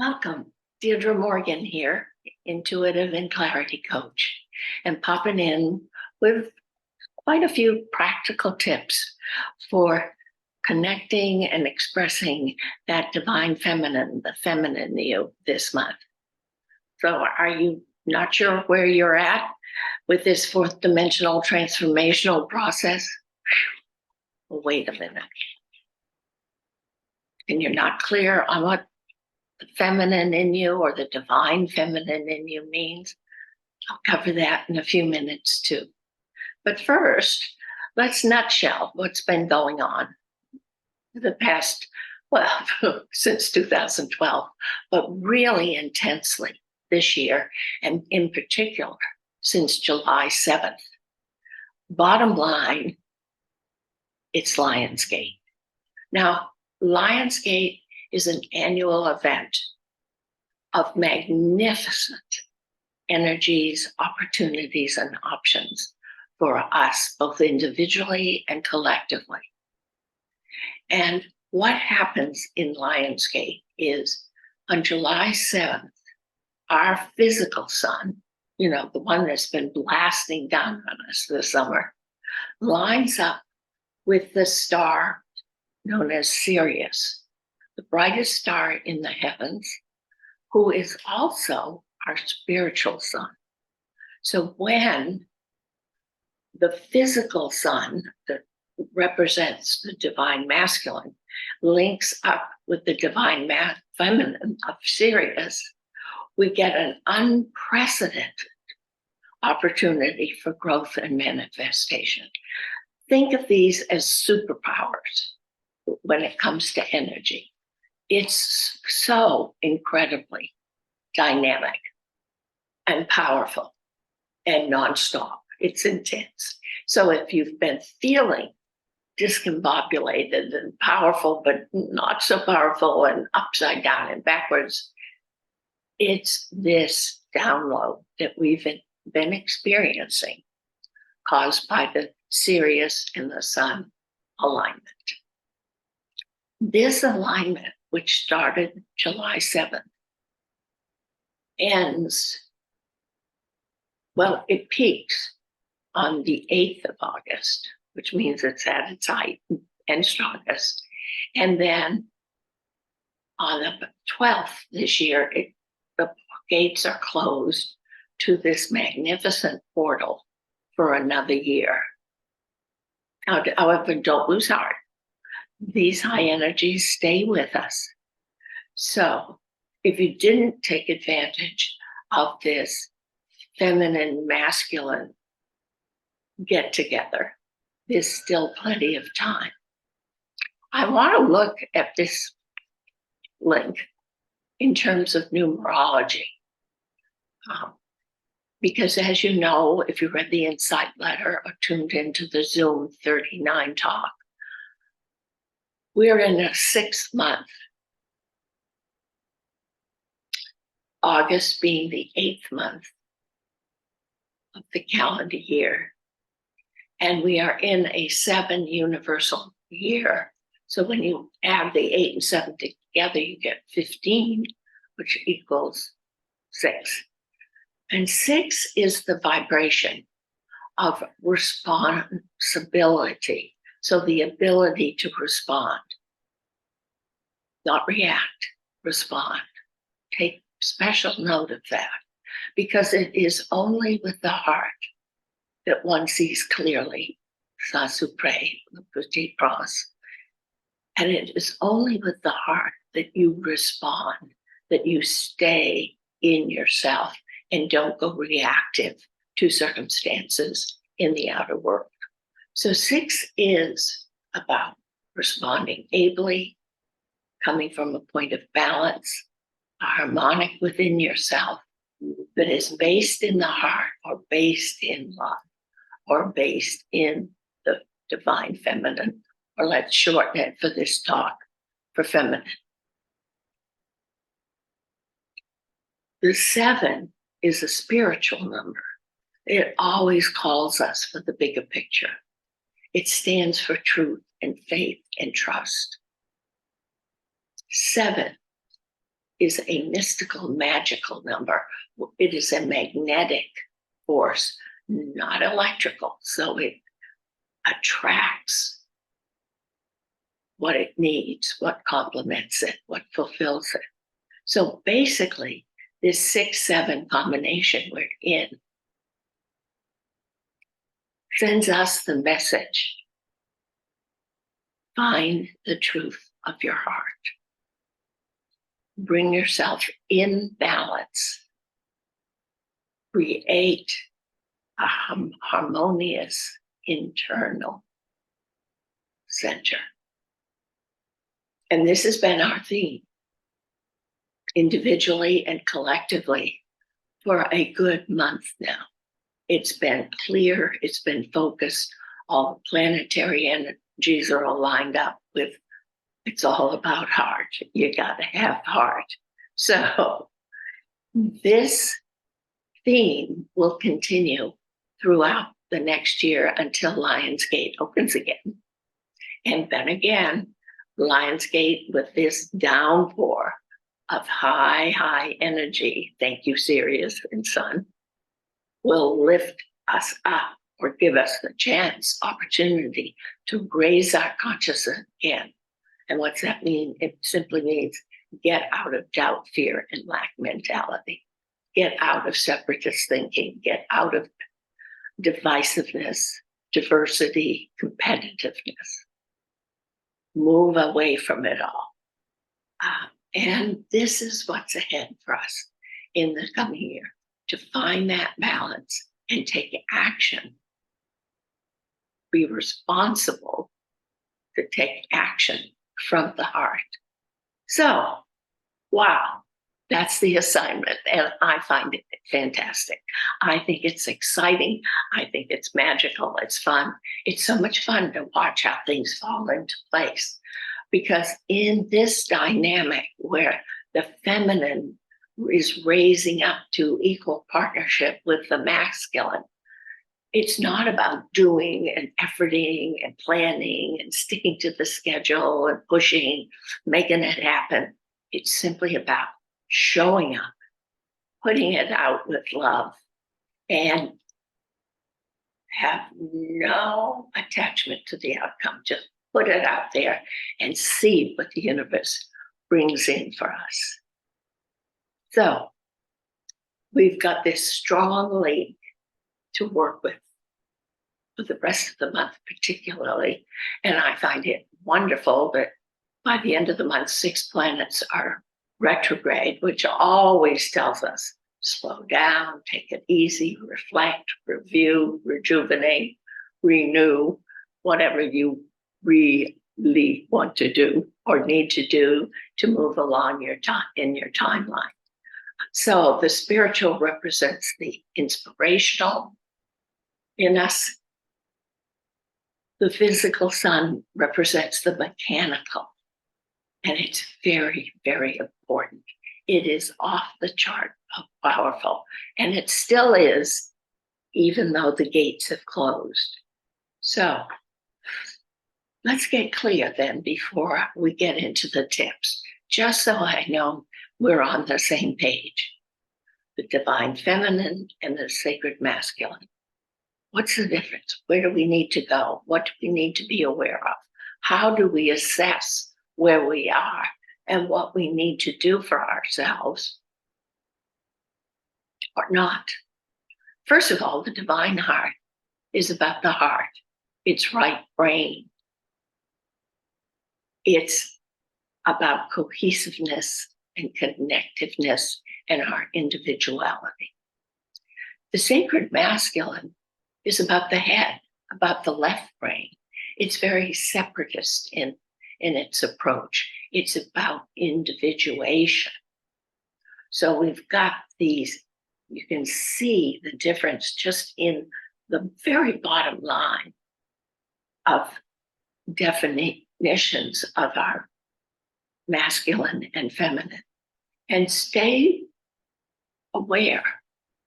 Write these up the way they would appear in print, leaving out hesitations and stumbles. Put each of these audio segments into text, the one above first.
Welcome, Deirdre Morgan here, intuitive and clarity coach, and popping in with quite a few practical tips for connecting and expressing that divine feminine, the feminine you this month. So are you not sure where you're at with this fourth dimensional transformational process? Well, wait a minute. And you're not clear on what the feminine in you or the divine feminine in you means? I'll cover that in a few minutes too. But first, let's nutshell what's been going on the past, since 2012, but really intensely this year, and in particular, since July 7th. Bottom line, it's Lionsgate. Now, Lionsgate is an annual event of magnificent energies, opportunities, and options for us, both individually and collectively. And what happens in Lionsgate is on July 7th, our physical sun, the one that's been blasting down on us this summer, lines up with the star known as Sirius, the brightest star in the heavens, who is also our spiritual sun. So when the physical sun that represents the divine masculine links up with the divine feminine of Sirius, we get an unprecedented opportunity for growth and manifestation. Think of these as superpowers when it comes to energy. It's so incredibly dynamic and powerful and nonstop. It's intense. So if you've been feeling discombobulated and powerful, but not so powerful and upside down and backwards, it's this download that we've been experiencing caused by the Sirius and the Sun alignment. This alignment, which started July 7th, it peaks on the 8th of August, which means it's at its height and strongest. And then on the 12th this year, the gates are closed to this magnificent portal for another year. However, don't lose heart. These high energies stay with us. So if you didn't take advantage of this feminine, masculine get together, there's still plenty of time. I want to look at this link in terms of numerology. Because as you know, if you read the Insight letter or tuned into the Zoom 39 talk, we're in a 6th month, August being the 8th month of the calendar year. And we are in a 7 universal year. So when you add the 8 and 7 together, you get 15, which equals 6. And 6 is the vibration of responsibility. So the ability to respond, not react, respond. Take special note of that, because it is only with the heart that one sees clearly, ça suppré, le petit prince. And it is only with the heart that you respond, that you stay in yourself and don't go reactive to circumstances in the outer world. So 6 is about responding ably, coming from a point of balance, a harmonic within yourself that is based in the heart or based in love or based in the divine feminine, or let's shorten it for this talk, for feminine. The 7 is a spiritual number. It always calls us for the bigger picture. It stands for truth and faith and trust. 7 is a mystical, magical number. It is a magnetic force, not electrical. So it attracts what it needs, what complements it, what fulfills it. So basically, this 6-7 combination we're in sends us the message: find the truth of your heart. Bring yourself in balance. Create a harmonious internal center. And this has been our theme, individually and collectively, for a good month now. It's been clear, it's been focused, all the planetary energies are aligned up with, it's all about heart. You got to have heart. So this theme will continue throughout the next year until Lionsgate opens again. And then again, Lionsgate, with this downpour of high energy, thank you, Sirius and Sun, will lift us up or give us the chance, opportunity to raise our consciousness again. And what's that mean? It simply means get out of doubt, fear, and lack mentality. Get out of separatist thinking. Get out of divisiveness, diversity, competitiveness. Move away from it all. And this is what's ahead for us in the coming year, to find that balance and take action. Be responsible to take action from the heart. So, wow, that's the assignment. And I find it fantastic. I think it's exciting. I think it's magical. It's fun. It's so much fun to watch how things fall into place. Because in this dynamic where the feminine is raising up to equal partnership with the masculine, it's not about doing and efforting and planning and sticking to the schedule and pushing, making it happen. It's simply about showing up, putting it out with love, and have no attachment to the outcome. Just put it out there and see what the universe brings in for us. So we've got this strong link to work with for the rest of the month, particularly. And I find it wonderful that by the end of the month, 6 planets are retrograde, which always tells us slow down, take it easy, reflect, review, rejuvenate, renew, whatever you really want to do or need to do to move along your time in your timeline. So the spiritual represents the inspirational in us. The physical sun represents the mechanical. And it's very, very important. It is off the chart of powerful. And it still is, even though the gates have closed. So let's get clear then before we get into the tips, just so I know we're on the same page. The divine feminine and the sacred masculine. What's the difference? Where do we need to go? What do we need to be aware of? How do we assess where we are and what we need to do for ourselves or not? First of all, the divine heart is about the heart, its right brain. It's about cohesiveness and connectiveness and our individuality. The sacred masculine is about the head, about the left brain. It's very separatist in its approach. It's about individuation. So we've got these, you can see the difference just in the very bottom line of definitions of our masculine and feminine. And stay aware.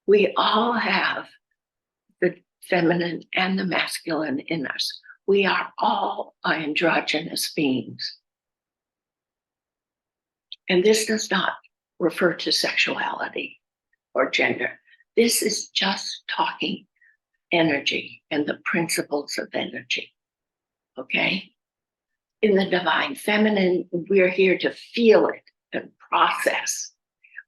We all have the feminine and the masculine in us. We are all androgynous beings. And this does not refer to sexuality or gender. This is just talking energy and the principles of energy. Okay? In the divine feminine, we're here to feel it and process.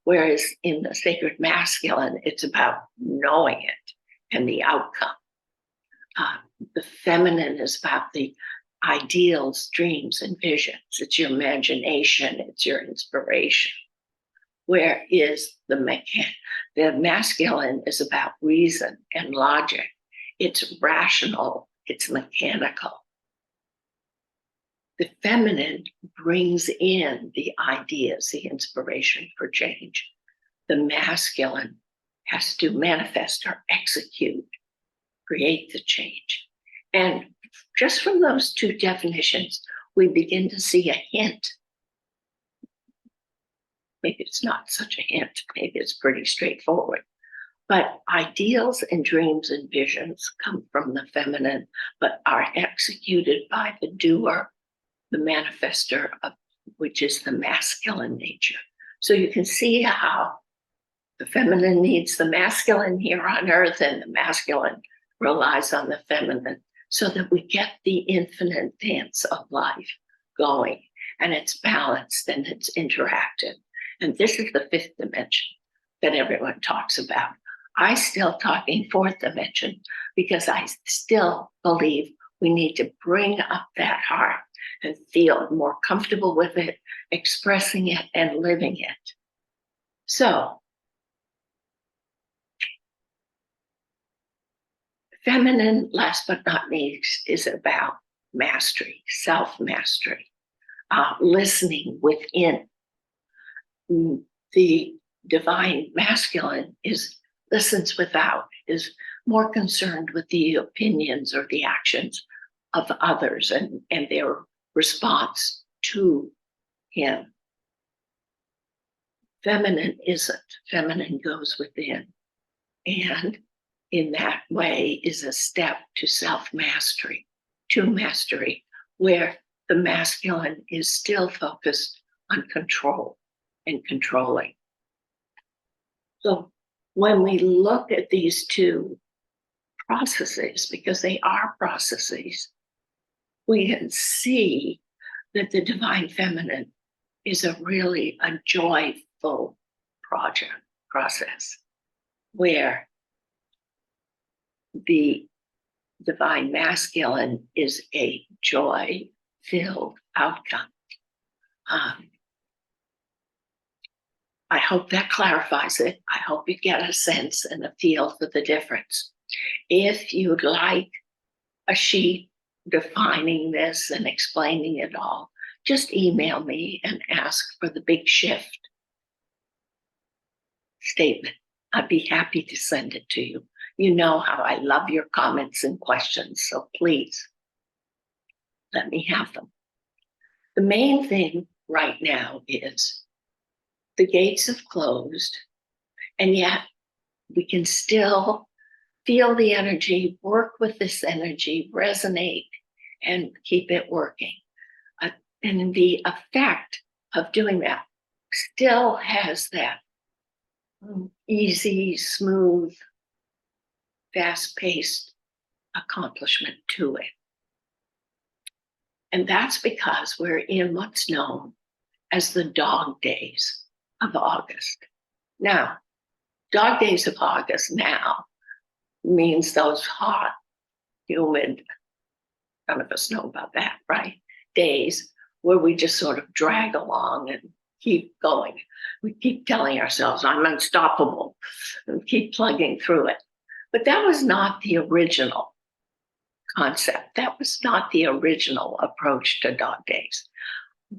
Whereas in the sacred masculine, it's about knowing it and the outcome. The feminine is about the ideals, dreams, and visions. It's your imagination, it's your inspiration. Whereas the masculine is about reason and logic. It's rational, it's mechanical. The feminine brings in the ideas, the inspiration for change. The masculine has to manifest or execute, create the change. And just from those two definitions, we begin to see a hint. Maybe it's not such a hint, maybe it's pretty straightforward. But ideals and dreams and visions come from the feminine, but are executed by the doer, the manifester, which is the masculine nature. So you can see how the feminine needs the masculine here on earth, and the masculine relies on the feminine, so that we get the infinite dance of life going, and it's balanced and it's interactive. And this is the fifth dimension that everyone talks about. I still talking fourth dimension because I still believe we need to bring up that heart and feel more comfortable with it, expressing it and living it. So, feminine, last but not least, is about mastery, self-mastery, listening within. The divine masculine listens without, is more concerned with the opinions or the actions of others and their response to him. Feminine isn't. Feminine goes within. And in that way is a step to self-mastery, to mastery, where the masculine is still focused on control and controlling. So when we look at these two processes, because they are processes, we can see that the divine feminine is a joyful process, where the divine masculine is a joy-filled outcome. I hope that clarifies it. I hope you get a sense and a feel for the difference. If you'd like a sheet defining this and explaining it all, just email me and ask for the big shift statement. I'd be happy to send it to you. You know how I love your comments and questions, so please let me have them. The main thing right now is the gates have closed, and yet we can still feel the energy, work with this energy, resonate, and keep it working. And the effect of doing that still has that easy, smooth, fast-paced accomplishment to it. And that's because we're in what's known as the dog days of August. Now, dog days of August now means those hot, humid, none of us know about that, right? Days where we just sort of drag along and keep going. We keep telling ourselves, I'm unstoppable, and keep plugging through it. But that was not the original concept. That was not the original approach to dog days.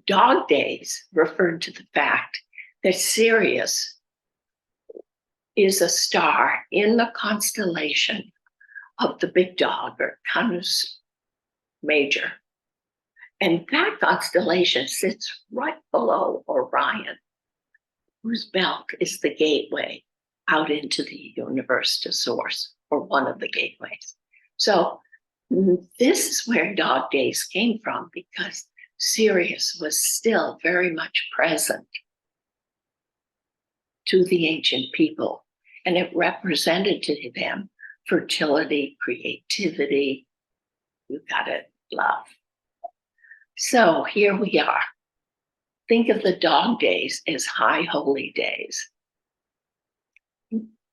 Dog days referred to the fact that Sirius is a star in the constellation of the big dog, or Canis Major. And that constellation sits right below Orion, whose belt is the gateway out into the universe to source, or one of the gateways. So this is where dog days came from, because Sirius was still very much present to the ancient people, and it represented to them fertility, creativity. You gotta love. So here we are. Think of the dog days as high holy days.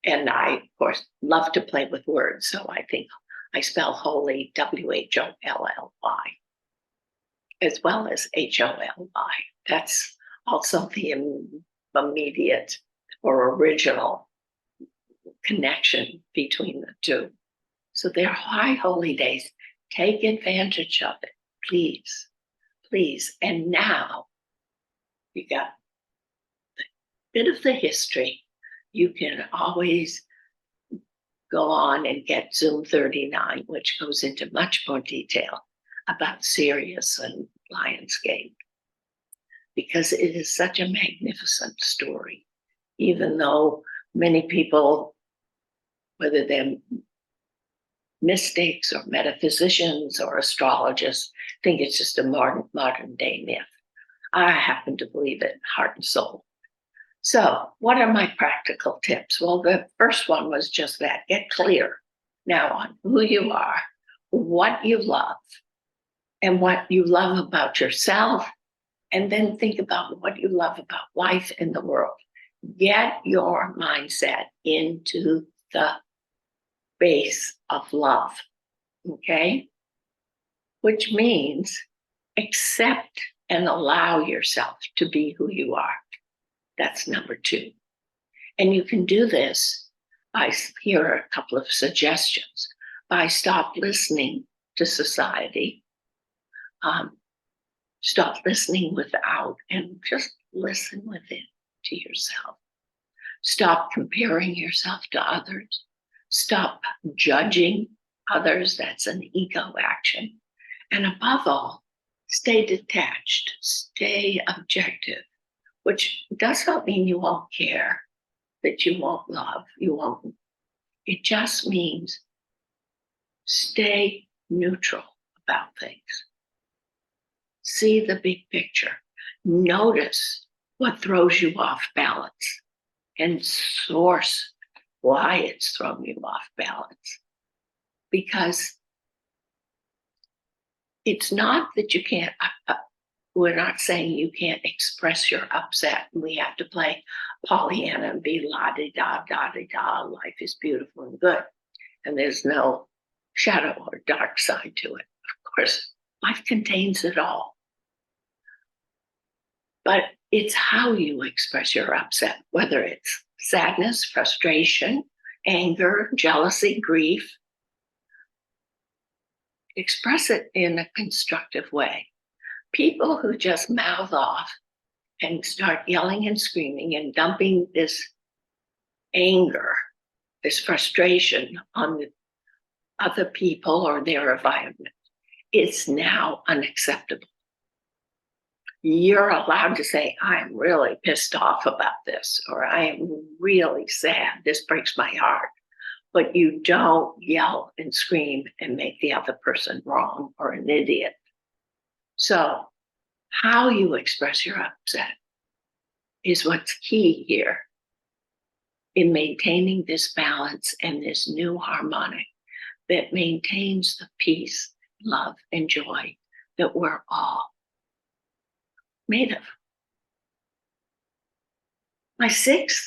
And I, of course, love to play with words, so I think I spell holy Wholly, as well as HOLY. That's also the immediate or original connection between the two. So they're high holy days. Take advantage of it, please, please. And now you got a bit of the history. You can always go on and get Zoom 39, which goes into much more detail about Sirius and Lionsgate, because it is such a magnificent story, even though many people, whether they're mystics or metaphysicians or astrologists, think it's just a modern day myth. I happen to believe it, heart and soul. So what are my practical tips? Well, the first one was just that. Get clear now on who you are, what you love, and what you love about yourself, and then think about what you love about life in the world. Get your mindset into the base of love, okay? Which means accept and allow yourself to be who you are. That's number 2. And you can do this by, here are a couple of suggestions, by stop listening to society, stop listening without, and just listen within to yourself. Stop comparing yourself to others. Stop judging others. That's an ego action. And above all, stay detached, stay objective, which does not mean you won't care, that you won't love, you won't. It just means stay neutral about things. See the big picture. Notice what throws you off balance and source why it's thrown you off balance. Because it's not that you can't, we're not saying you can't express your upset. We have to play Pollyanna and be la-di-da, life is beautiful and good. And there's no shadow or dark side to it. Of course, life contains it all. But it's how you express your upset, whether it's sadness, frustration, anger, jealousy, grief. Express it in a constructive way. People who just mouth off and start yelling and screaming and dumping this anger, this frustration on the other people or their environment, it's now unacceptable. You're allowed to say, I'm really pissed off about this, or I am really sad. This breaks my heart. But you don't yell and scream and make the other person wrong or an idiot. So how you express your upset is what's key here in maintaining this balance and this new harmonic that maintains the peace, love, and joy that we're all made of. My 6th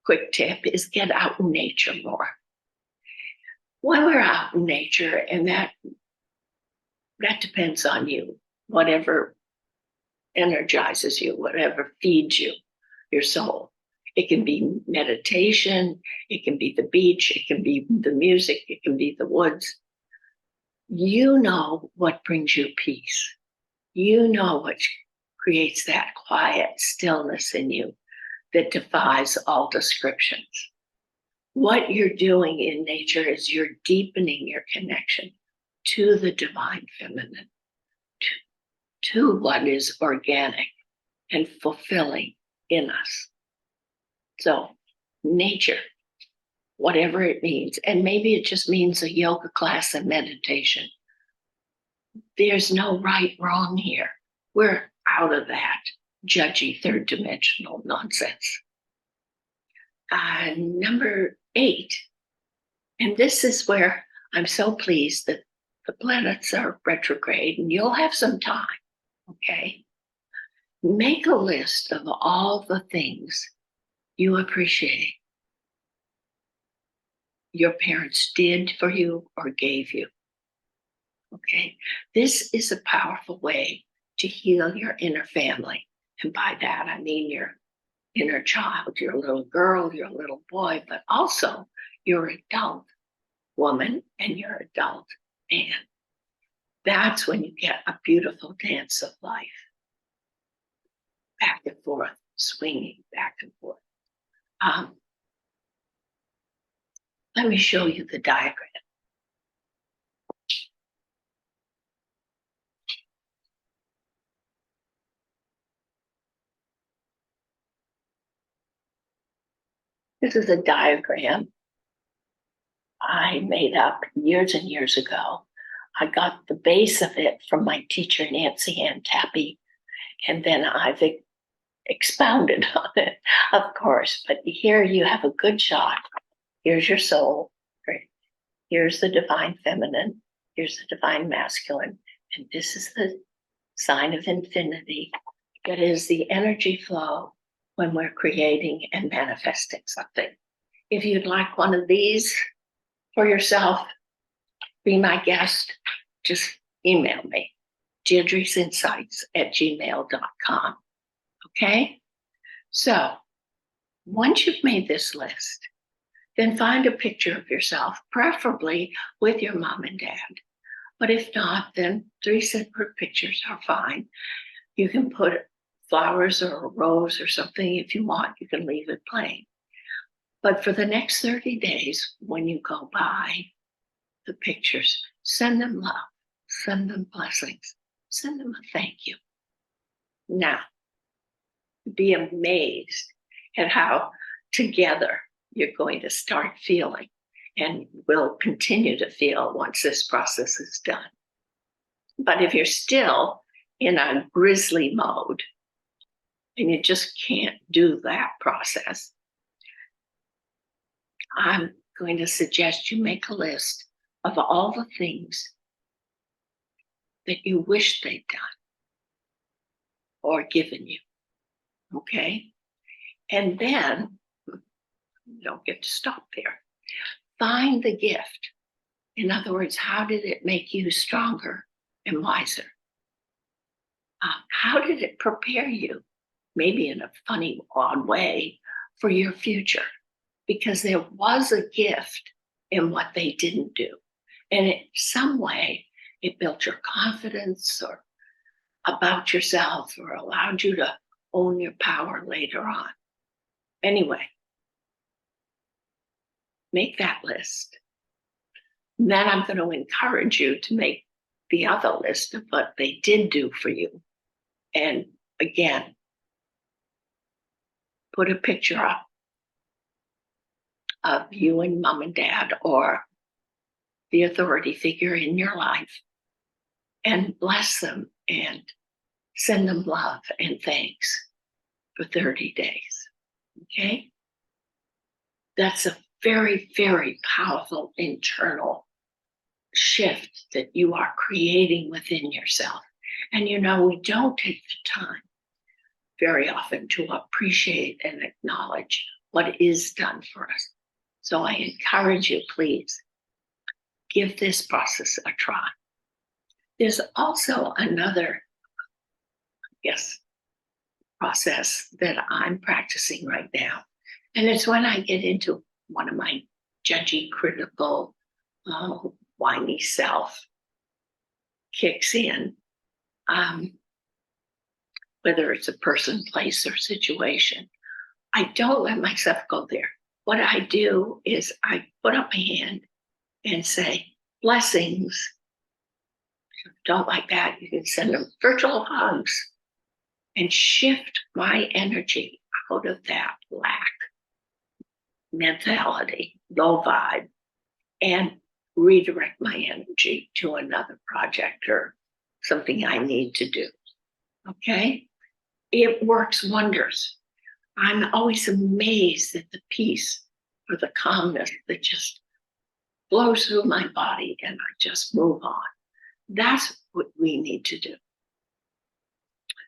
quick tip is get out in nature more. When we're out in nature, and that depends on you, whatever energizes you, whatever feeds you, your soul. It can be meditation, it can be the beach, it can be the music, it can be the woods. You know what brings you peace. You know what creates that quiet stillness in you that defies all descriptions. What you're doing in nature is you're deepening your connection to the divine feminine, to what is organic and fulfilling in us. So nature, whatever it means, and maybe it just means a yoga class and meditation. There's no right, wrong here. We're out of that judgy third dimensional nonsense. Number 8, and this is where I'm so pleased that the planets are retrograde and you'll have some time, okay? Make a list of all the things you appreciate your parents did for you or gave you, okay? This is a powerful way to heal your inner family. And by that, I mean your inner child, your little girl, your little boy, but also your adult woman and your adult man. That's when you get a beautiful dance of life. Back and forth, swinging back and forth. Let me show you the diagram. This is a diagram I made up years and years ago. I got the base of it from my teacher, Nancy Ann Tappy, and then I've expounded on it, of course. But here you have a good shot. Here's your soul. Here's the divine feminine. Here's the divine masculine. And this is the sign of infinity. That is the energy flow when we're creating and manifesting something. If you'd like one of these for yourself, be my guest, just email me, deirdresinsights@gmail.com. Okay? So once you've made this list, then find a picture of yourself, preferably with your mom and dad. But if not, then 3 separate pictures are fine. You can put flowers or a rose or something if you want. You can leave it plain. But for the next 30 days, when you go by the pictures, send them love, send them blessings, send them a thank you. Now, be amazed at how together you're going to start feeling and will continue to feel once this process is done. But if you're still in a grizzly mode and you just can't do that process, I'm going to suggest you make a list of all the things that you wish they'd done or given you, okay? And then, you don't get to stop there. Find the gift. In other words, how did it make you stronger and wiser? How did it prepare you, maybe in a funny, odd way, for your future? Because there was a gift in what they didn't do. And in some way, it built your confidence or about yourself or allowed you to own your power later on. Anyway, make that list. And then I'm going to encourage you to make the other list of what they did do for you. And again, put a picture up of you and mom and dad or the authority figure in your life and bless them and send them love and thanks for 30 days. Okay? That's a very, very powerful internal shift that you are creating within yourself. And you know, we don't take the time very often to appreciate and acknowledge what is done for us. So I encourage you, please, give this process a try. There's also another, process that I'm practicing right now. And it's when I get into one of my judgy, critical, whiny self kicks in, whether it's a person, place, or situation. I don't let myself go there. What I do is I put up my hand and say, blessings. If you don't like that, you can send them virtual hugs and shift my energy out of that lack mentality, low vibe, and redirect my energy to another project or something I need to do. Okay? It works wonders. I'm always amazed at the peace or the calmness that just flows through my body and I just move on. That's what we need to do.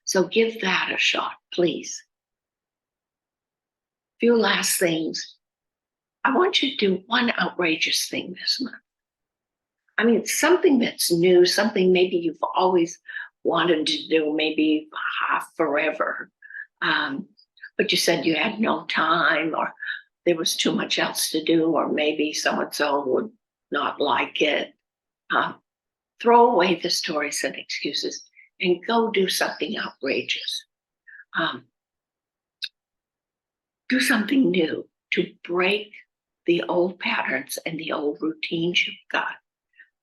So give that a shot, please. Few last things. I want you to do one outrageous thing this month. I mean, something that's new, something maybe you've always wanted to do, maybe forever. But you said you had no time, or there was too much else to do, or maybe so-and-so would not like it. Throw away the stories and excuses and go do something outrageous. Do something new to break the old patterns and the old routines you've got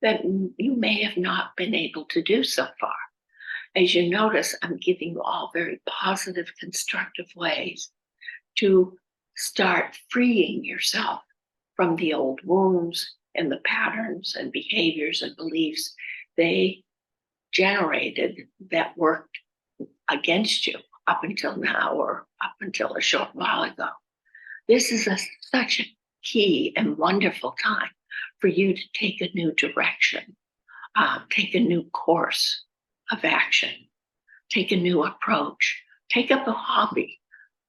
that you may have not been able to do so far. As you notice, I'm giving you all very positive, constructive ways to start freeing yourself from the old wounds and the patterns and behaviors and beliefs they generated that worked against you up until now or up until a short while ago. This is such a key and wonderful time for you to take a new direction, take a new course of action, take a new approach, take up a hobby,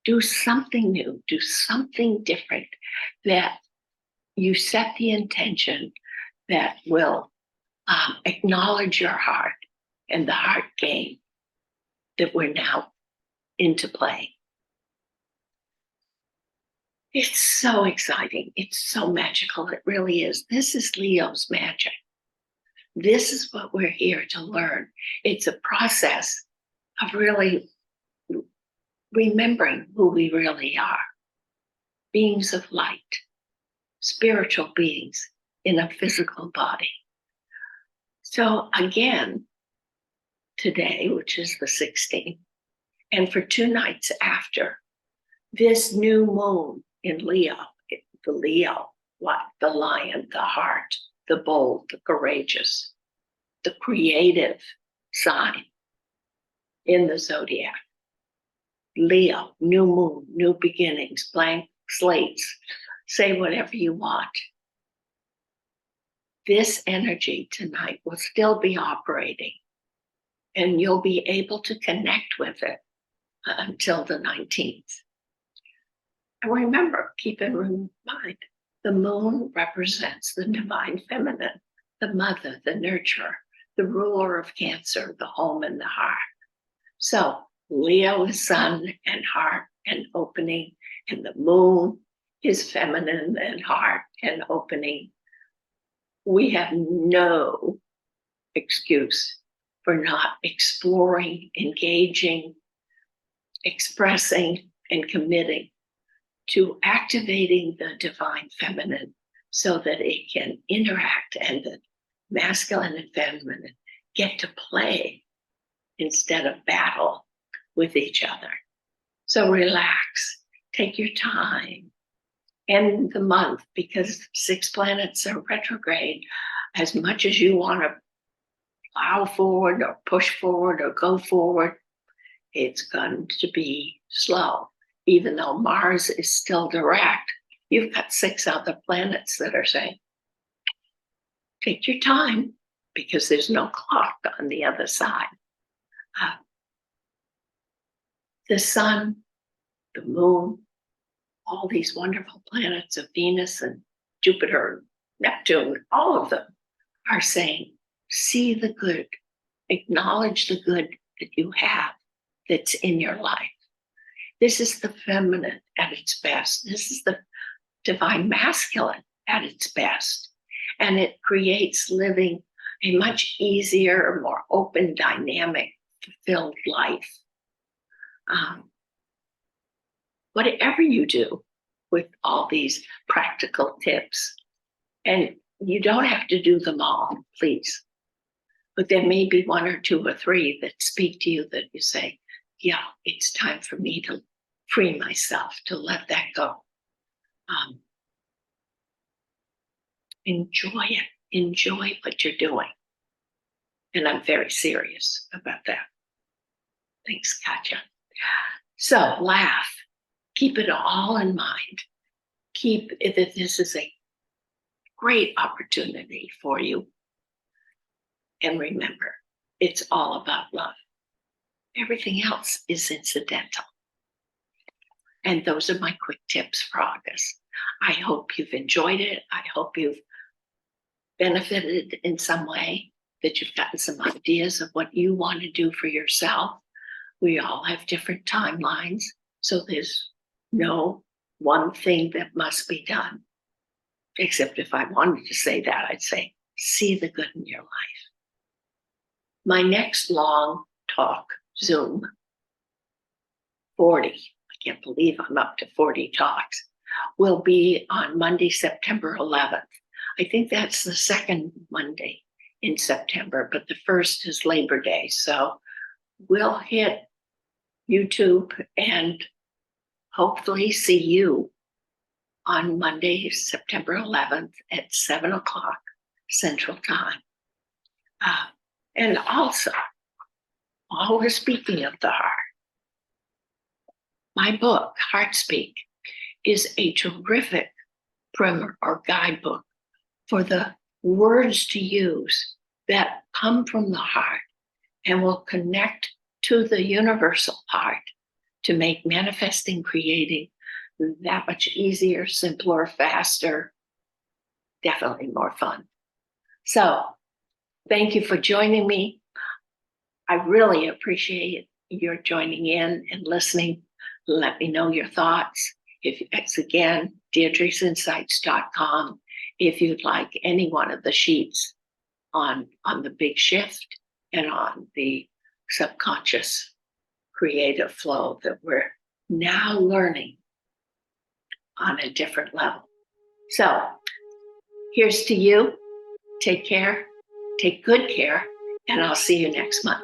do something new, do something different that you set the intention that will acknowledge your heart and the heart game that we're now into play. It's so exciting. It's so magical. It really is. This is Leo's magic. This is what we're here to learn. It's a process of really remembering who we really are. Beings of light, spiritual beings in a physical body. So again, today, which is the 16th, and for 2 nights after, this new moon in Leo, the Leo, what? The lion, the heart, the bold, the courageous, the creative sign in the zodiac. Leo, new moon, new beginnings, blank slates, say whatever you want. This energy tonight will still be operating, and you'll be able to connect with it until the 19th. And remember, keep in mind, the moon represents the divine feminine, the mother, the nurturer, the ruler of Cancer, the home and the heart. So Leo is sun and heart and opening, and the moon is feminine and heart and opening. We have no excuse for not exploring, engaging, expressing, and committing to activating the divine feminine so that it can interact and the masculine and feminine get to play instead of battle with each other. So relax, take your time, end the month, because 6 planets are retrograde. As much as you want to plow forward or push forward or go forward, it's going to be slow. Even though Mars is still direct, you've got 6 other planets that are saying, take your time, because there's no clock on the other side. The sun, the moon, all these wonderful planets of Venus and Jupiter, Neptune, all of them are saying, see the good, acknowledge the good that you have that's in your life. This is the feminine at its best. This is the divine masculine at its best. And it creates living a much easier, more open, dynamic, fulfilled life. Whatever you do with all these practical tips, and you don't have to do them all, please, but there may be 1 or 2 or 3 that speak to you that you say, yeah, it's time for me to free myself, to let that go. Enjoy it. Enjoy what you're doing. And I'm very serious about that. Thanks, Katja. So laugh, Keep it all in mind. Keep it that this is a great opportunity for you. And remember, it's all about love. Everything else is incidental. And those are my quick tips for August. I hope you've enjoyed it. I hope you've benefited in some way, that you've gotten some ideas of what you want to do for yourself. We all have different timelines, so there's no one thing that must be done. Except if I wanted to say that, I'd say, see the good in your life. My next long talk, Zoom, 40, I can't believe I'm up to 40 talks, will be on Monday, September 11th. I think that's the second Monday in September, but the first is Labor Day. So we'll hit YouTube and hopefully see you on Monday, September 11th at 7 o'clock Central Time. And also, while we're speaking of the heart, my book, Heart Speak, is a terrific primer or guidebook for the words to use that come from the heart and will connect to the universal heart to make manifesting, creating that much easier, simpler, faster, definitely more fun. So thank you for joining me. I really appreciate your joining in and listening. Let me know your thoughts. If it's again, deirdresinsights.com. If you'd like any one of the sheets on the big shift and on the subconscious creative flow that we're now learning on a different level. So here's to you. Take care, take good care, and I'll see you next month.